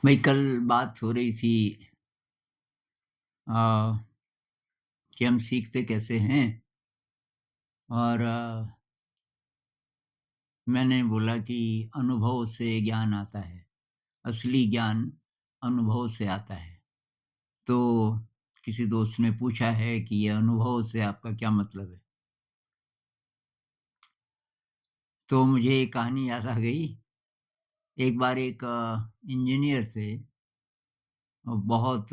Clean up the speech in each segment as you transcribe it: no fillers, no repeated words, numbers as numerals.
भाई कल बात हो रही थी अ, कि हम सीखते कैसे हैं और मैंने बोला कि अनुभव से ज्ञान आता है। असली ज्ञान अनुभव से आता है। तो किसी दोस्त ने पूछा है कि ये अनुभव से आपका क्या मतलब है? तो मुझे एक कहानी याद आ गई। एक बार एक इंजीनियर थे, बहुत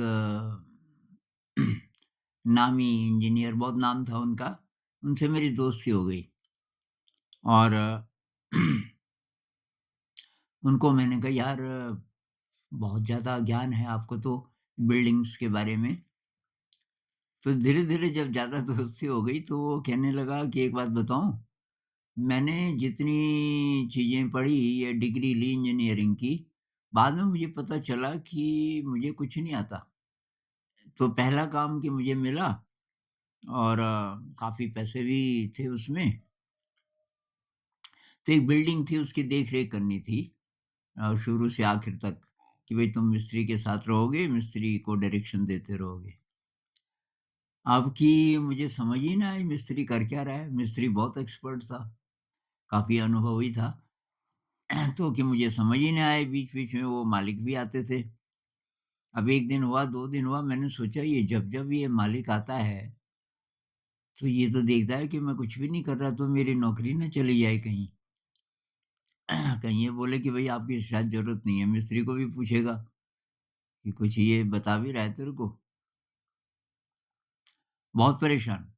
नामी इंजीनियर, बहुत नाम था उनका। उनसे मेरी दोस्ती हो गई और उनको मैंने कहा यार बहुत ज़्यादा ज्ञान है आपको तो बिल्डिंग्स के बारे में। तो धीरे-धीरे जब ज़्यादा दोस्ती हो गई तो वो कहने लगा कि एक बात बताऊँ, मैंने जितनी चीज़ें पढ़ी या डिग्री ली इंजीनियरिंग की, बाद में मुझे पता चला कि मुझे कुछ नहीं आता। तो पहला काम कि मुझे मिला और काफ़ी पैसे भी थे उसमें। तो एक बिल्डिंग थी उसकी देख-रेख करनी थी शुरू से आखिर तक कि भई तुम मिस्त्री के साथ रहोगे, मिस्त्री को डायरेक्शन देते रहोगे। अब कि मुझे समझ ही ना आई मिस्त्री कर क्या रहा है, मिस्त्री बहुत एक्सपर्ट था, काफ़ी अनुभवी था। तो कि मुझे समझ ही ना आए, बीच-बीच में वो मालिक भी आते थे। अब 1 दिन हुआ, 2 दिन हुआ, मैंने सोचा ये जब-जब ये मालिक आता है, तो ये तो देखता है कि मैं कुछ भी नहीं कर रहा, तो मेरी नौकरी ना चली जाए कहीं। कहीं ये बोले कि भई आपकी शायद ज़रूरत नहीं है, मिस्त्री को भी पूछेगा कि कुछ ये बता भी रहा है तेरे को? बहुत परेशान।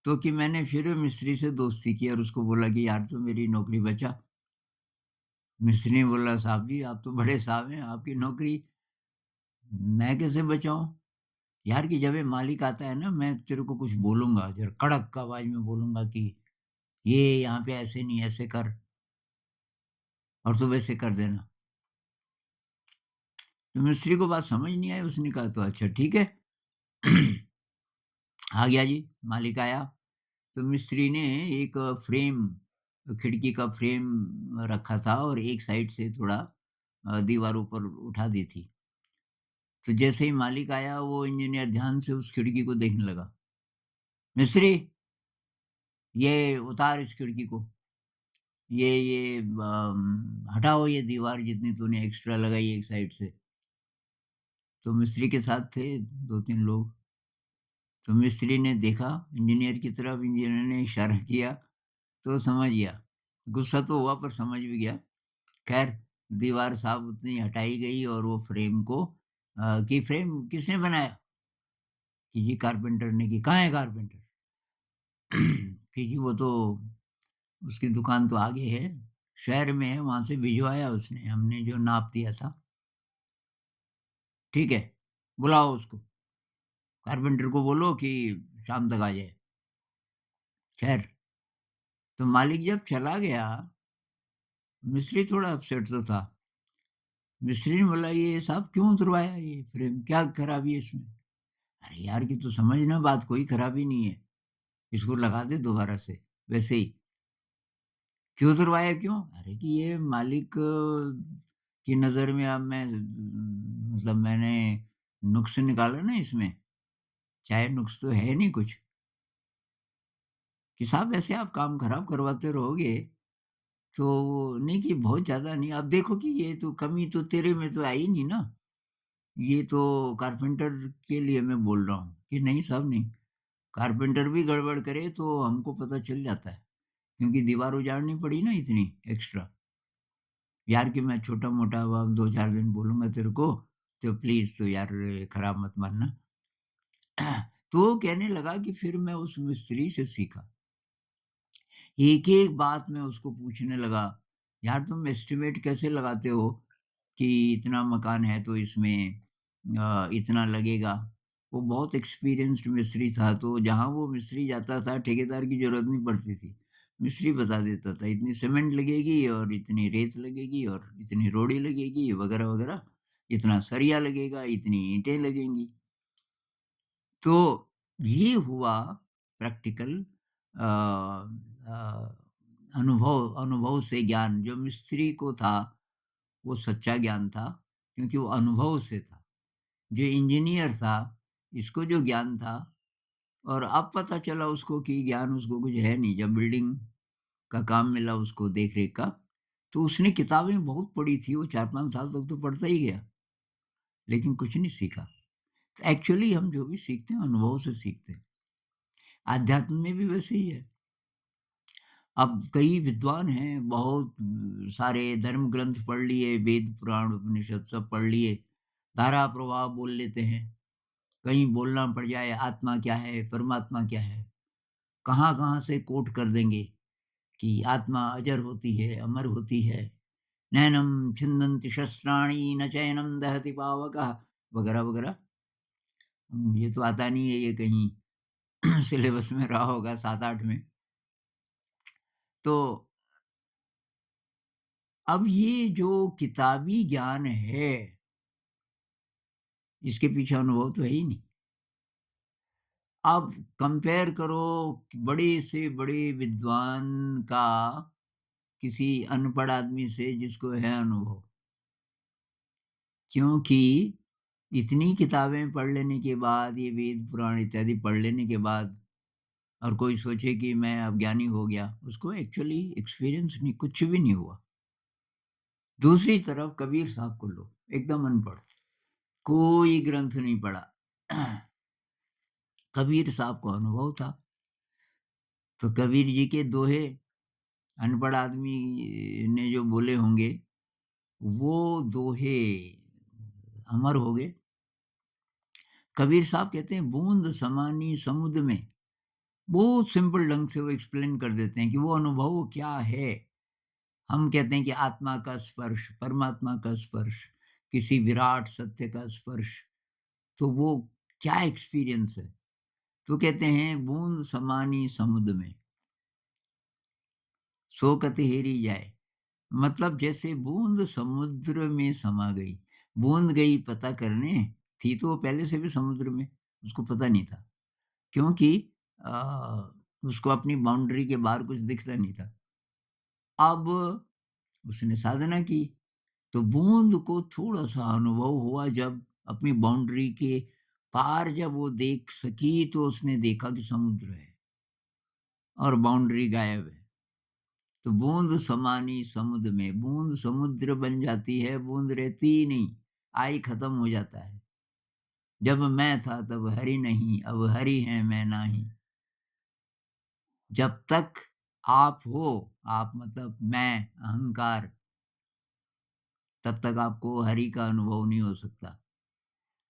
तो कि मैंने फिर मिस्त्री से दोस्ती की और उसको बोला कि यार तू मेरी नौकरी बचा। मिस्त्री ने बोला साहब जी आप तो बड़े साहब हैं, आपकी नौकरी मैं कैसे बचाऊँ? यार कि जब ये मालिक आता है ना मैं तेरे को कुछ बोलूँगा, ज़रा कड़क आवाज़ में बोलूँगा कि ये यहाँ पे ऐसे नहीं ऐसे कर और तू वैसे कर देना। तो मिस्त्री को बात समझ नहीं आई, उसने कहा तो अच्छा ठीक है। आ गया जी, मालिक आया, तो मिस्त्री ने एक फ्रेम खिड़की का फ्रेम रखा था और एक साइड से थोड़ा दीवार ऊपर उठा दी थी। तो जैसे ही मालिक आया वो इंजीनियर ध्यान से उस खिड़की को देखने लगा। मिस्त्री ये उतार इस खिड़की को, ये हटाओ ये दीवार जितनी तूने एक्स्ट्रा लगाई एक साइड से। तो मिस्त्री के साथ थे 2-3 लोग। तो मिस्त्री ने देखा इंजीनियर की तरफ, इंजीनियर ने इशारा किया तो समझ गया। गुस्सा तो हुआ पर समझ भी गया। खैर दीवार साहब उतनी हटाई गई और वो फ्रेम को कि फ्रेम किसने बनाया? कि जी कारपेंटर ने। कि कहाँ है कारपेंटर? कि जी वो तो उसकी दुकान तो आगे है, शहर में है, वहाँ से भिजवाया उसने, हमने जो नाप दिया था। ठीक है, बुलाओ उसको, कारपेंटर को बोलो कि शाम तक आ जाए। खैर, तो मालिक जब चला गया, मिस्त्री थोड़ा अपसेट तो था। मिस्त्री ने बोला, "ये साहब क्यों उतरवाया ये फ्रेम? क्या खराबी है इसमें?" अरे यार कि तू समझ ना बात, कोई खराबी नहीं है, इसको लगा दे दोबारा से, वैसे ही। क्यों उतरवाया क्यों? अरे कि ये मालिक की नज़र में अब मैं मतलब मैंने नुक्स निकाला ना इसमें, चाहे नुक्स तो है नहीं कुछ, कि साहब ऐसे आप काम खराब करवाते रहोगे, तो नहीं कि बहुत ज़्यादा नहीं, अब देखो कि ये तो कमी तो तेरे में तो आई नहीं ना, ये तो कारपेंटर के लिए मैं बोल रहा हूँ, कि नहीं साहब नहीं, कारपेंटर भी गड़बड़ करे तो हमको पता चल जाता है, क्योंकि दीवार उजाड़नी पड़ी ना इतनी एक्स्ट्रा। यार कि मैं छोटा-मोटा अब 2-4 दिन बोलूँगा तेरे को, तो प्लीज़ तू यार खराब मत मानना। तो वो कहने लगा कि फिर मैं उस मिस्त्री से सीखा। एक-एक बात मैं उसको पूछने लगा, यार तुम एस्टिमेट कैसे लगाते हो कि इतना मकान है तो इसमें इतना लगेगा? वो बहुत एक्सपीरियंस्ड मिस्त्री था, तो जहाँ वो मिस्त्री जाता था ठेकेदार की ज़रूरत नहीं पड़ती थी। मिस्त्री बता देता था, इतनी सीमेंट लगेगी और इतनी रेत लगेगी और इतनी रोड़ी लगेगी वगैरह-वगैरह, इतना सरिया लगेगा, इतनी ईंटें लगेंगी। तो ये हुआ प्रैक्टिकल अ अनुभव अनुभव से ज्ञान जो मिस्त्री को था, वो सच्चा ज्ञान था। क्योंकि वो अनुभव से था। जो इंजीनियर था, इसको जो ज्ञान था और अब पता चला उसको कि ज्ञान उसको कुछ है नहीं, जब बिल्डिंग का काम मिला उसको देख-रेख का, तो उसने किताबें बहुत पढ़ी थी, वो 4-5 साल तक तो पढ़ता ही गया, लेकिन कुछ नहीं सीखा। तो एक्चुअली हम जो भी सीखते हैं, अनुभव से सीखते हैं। आध्यात्म में भी वैसे ही है। अब कई विद्वान हैं, बहुत सारे धर्म ग्रंथ पढ़ लिए, वेद, पुराण, उपनिषद सब पढ़ लिए, धारा प्रवाह बोल लेते हैं। कहीं बोलना पड़ जाए आत्मा क्या है, परमात्मा क्या है, कहाँ-कहाँ से कोट कर देंगे कि आत्मा अजर होती है, अमर होती है। नैनं छिन्दन्ति शस्त्राणि न चैनं दहति पावकः वगैरह-वगैरह। मुझे तो आता नहीं है ये कहीं सिलेबस में रहा होगा 7-8 में। तो अब ये जो किताबी ज्ञान है, इसके पीछे अनुभव तो है ही नहीं। अब कंपेयर करो बड़े से बड़े विद्वान का किसी अनपढ़ आदमी से जिसको है अनुभव। क्योंकि इतनी किताबें पढ़ लेने के बाद, ये वेद, पुराण इत्यादि पढ़ लेने के बाद और कोई सोचे कि मैं अब ज्ञानी हो गया, उसको एक्चुअली एक्सपीरियंस नहीं, कुछ भी नहीं हुआ। दूसरी तरफ कबीर साहब को लो, एकदम अनपढ़, कोई ग्रंथ नहीं पढ़ा। कबीर साहब को अनुभव था, तो कबीर जी के दोहे अनपढ़ आदमी ने जो बोले होंगे, वो दोहे अमर हो गए। कबीर साहब कहते हैं, बूंद समानी समुद्र में, बहुत सिंपल ढंग से वो एक्सप्लेन कर देते हैं कि वो अनुभव क्या है। हम कहते हैं कि आत्मा का स्पर्श, परमात्मा का स्पर्श, किसी विराट सत्य का स्पर्श, तो वो क्या एक्सपीरियंस है? तो कहते हैं, बूंद समानी समुद्र में, सो कत हेरी जाए। मतलब जैसे बूंद समुद्र में समा गई। बूंद गई पता करने, थी तो वो पहले से भी समुद्र में, उसको पता नहीं था। क्योंकि अ, उसको अपनी बाउंड्री के बाहर कुछ दिखता नहीं था। अब उसने साधना की, तो बूँद को थोड़ा-सा अनुभव हुआ, जब अपनी बाउंड्री के पार जब वो देख सकी, तो उसने देखा कि समुद्र है और बाउंड्री गायब है। तो बूँद समानी समुद्र में, बूँद समुद्र बन जाती है, बूँद रहती ही नहीं, आई खत्म हो जाता है। जब मैं था तब हरि नहीं, अब हरि हैं मैं नाही। जब तक आप हो, आप मतलब मैं, अहंकार, तब तक आपको हरि का अनुभव नहीं हो सकता।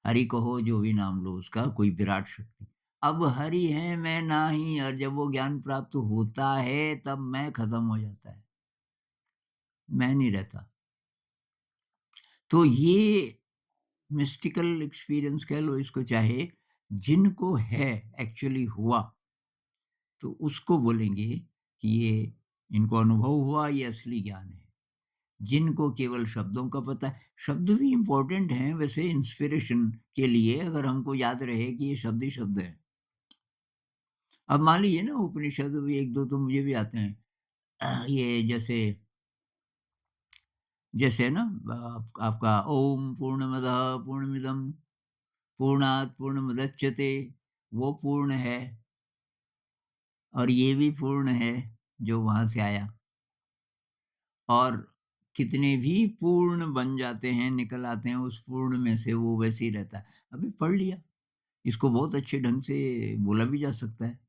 हरि कहो जो भी नाम लो उसका, कोई विराट शक्ति। अब हरि है मैं नाही, और जब वो ज्ञान प्राप्त होता है तब मैं खत्म हो जाता है, मैं नहीं रहता। तो ये मिस्टिकल एक्सपीरियंस कह लो इसको चाहे, जिनको है, एक्चुअली हुआ, तो उसको बोलेंगे कि ये इनको अनुभव हुआ, ये असली ज्ञान है। जिनको केवल शब्दों का पता है, शब्द भी इम्पोर्टेंट हैं वैसे इंस्पिरेशन के लिए, अगर हमको याद रहे कि ये शब्द ही शब्द है। अब मान लीजिए ना, उपनिषद भी 1-2 तो मुझे भी आते हैं। ये जैसे जैसे ना, आपका ओम पूर्णमदः पूर्णमिदं पूर्णात् पूर्णमुदच्यते, वो पूर्ण है और ये भी पूर्ण है जो वहाँ से आया, और कितने भी पूर्ण बन जाते हैं, निकल आते हैं उस पूर्ण में से, वो वैसे ही रहता है। अभी पढ़ लिया, इसको बहुत अच्छे ढंग से बोला भी जा सकता है,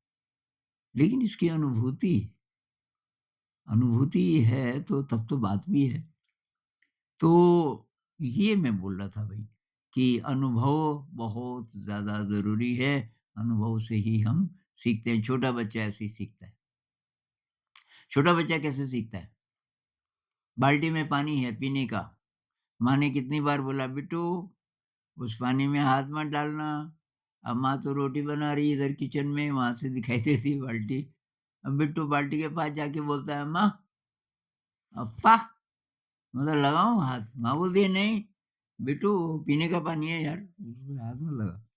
लेकिन इसकी अनुभूति है तो तब तो बात भी है। तो ये मैं बोल रहा था भई, कि अनुभव बहुत ज़्यादा ज़रूरी है, अनुभव से ही हम सीखते हैं, छोटा बच्चा ऐसे ही सीखता है। छोटा बच्चा कैसे सीखता है? बाल्टी में पानी है पीने का, माँ ने कितनी बार बोला, "बिट्टू, उस पानी में हाथ मत डालना।" अब माँ तो रोटी बना रही है इधर किचन में, वहाँ से दिखाई देती है बाल्टी। अब बिट्टू बाल्टी के पास जाके बोलता है, "अम्मा, अप्पा, मतलब लगाऊँ हाथ?" माँ बोलती है, "नहीं, बिट्टू पीने का पानी है यार, उसमें हाथ मत लगा।"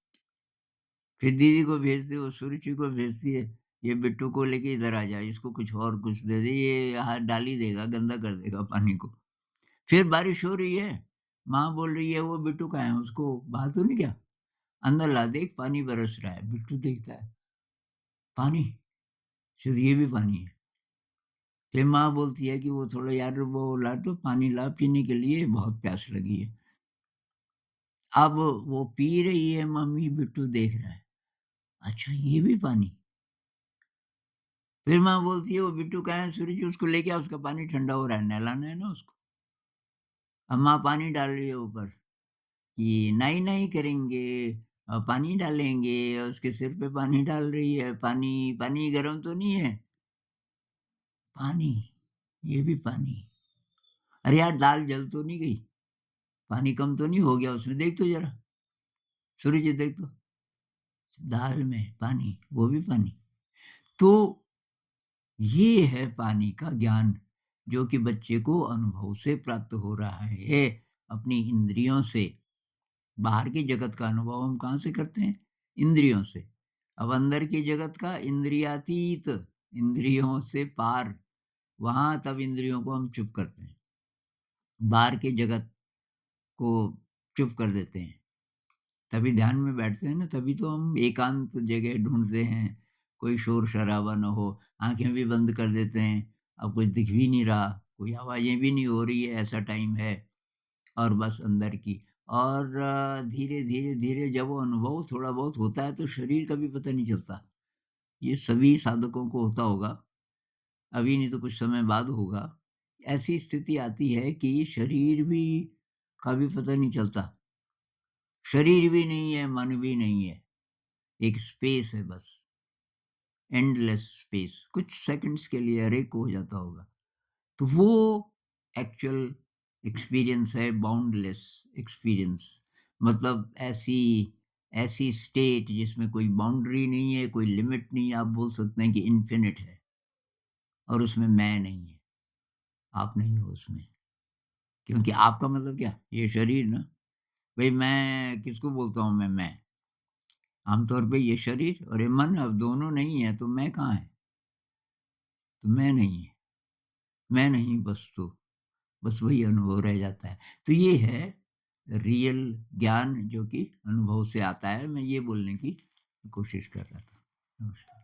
फिर दीदी को भेजती है, वो सुरुचि को भेजती है, "ये बिट्टू को लेके इधर आ जा, इसको कुछ और कुछ दे दे, ये हाथ डाल ही देगा, गंदा कर देगा पानी को।" फिर बारिश हो रही है, माँ बोल रही है, "वो बिट्टू कहाँ है? उसको बाहर तो नहीं गया? अंदर ला देख पानी बरस रहा है।" बिट्टू देखता है, "पानी? शायद ये भी पानी है।" फिर माँ बोलती है कि, "वो थोड़ा यार वो ला तो पानी ला पीने के लिए, बहुत प्यास लगी है।" अब वो पी रही है मम्मी, बिट्टू देख रहा है, "अच्छा ये भी पानी?" फिर माँ बोलती है, "वो बिट्टू कहाँ है? सूरज उसको लेके आ, उसका पानी ठंडा हो रहा है, नहलाना है ना उसको।" अब माँ पानी डाल रही है ऊपर कि नहीं-नहीं करेंगे पानी डालेंगे, उसके सिर पे पानी डाल रही है, "पानी पानी गरम तो नहीं है?" "पानी, ये भी पानी। अरे यार दाल जल तो नहीं गई? पानी कम तो नहीं हो गया उसमें? देख तो ज़रा, सूरज देख तो, दाल में पानी, वो भी पानी।" तो ये है पानी का ज्ञान, जो कि बच्चे को अनुभव से प्राप्त हो रहा है, अपनी इंद्रियों से। बाहर की जगत का अनुभव हम कहाँ से करते हैं? इंद्रियों से। अब अंदर की जगत का इंद्रियातीत, इंद्रियों से पार, वहाँ तब इंद्रियों को हम चुप करते हैं। बाहर की जगत को चुप कर देते हैं। तभी ध्यान में बैठते हैं ना, तभी तो हम एकांत जगह ढूँढते हैं, कोई शोर-शराबा ना हो, आँखें भी बंद कर देते हैं, अब कुछ दिख भी नहीं रहा, कोई आवाज़ें भी नहीं हो रही है, ऐसा टाइम है और बस अंदर की और धीरे, धीरे, धीरे जब वो अनुभव थोड़ा बहुत होता है, तो शरीर का भी पता नहीं चलता। ये सभी साधकों को होता होगा, अभी नहीं तो कुछ समय बाद होगा। ऐसी स्थिति आती है कि शरीर भी का भी पता नहीं चलता। शरीर भी नहीं है, मन भी नहीं है, एक स्पेस है बस, एंडलेस स्पेस, कुछ सेकंड्स के लिए अरे को हो जाता होगा। तो वो एक्चुअल एक्सपीरियंस है, बाउंडलेस एक्सपीरियंस, मतलब ऐसी ऐसी स्टेट जिसमें कोई बाउंड्री नहीं है, कोई लिमिट नहीं है, आप बोल सकते हैं कि इन्फिनिट है और उसमें मैं नहीं है, आप नहीं हो उसमें। क्योंकि आपका मतलब क्या? ये शरीर ना, भई मैं किसको बोलता हूँ मैं? आमतौर पे ये शरीर और ये मन अब दोनों नहीं है, तो मैं कहाँ है? तो मैं नहीं है, मैं नहीं बस तो, बस वही अनुभव रह जाता है। तो ये है रियल ज्ञान जो कि अनुभव से आता है, मैं ये बोलने की कोशिश कर रहा था। नमस्कार।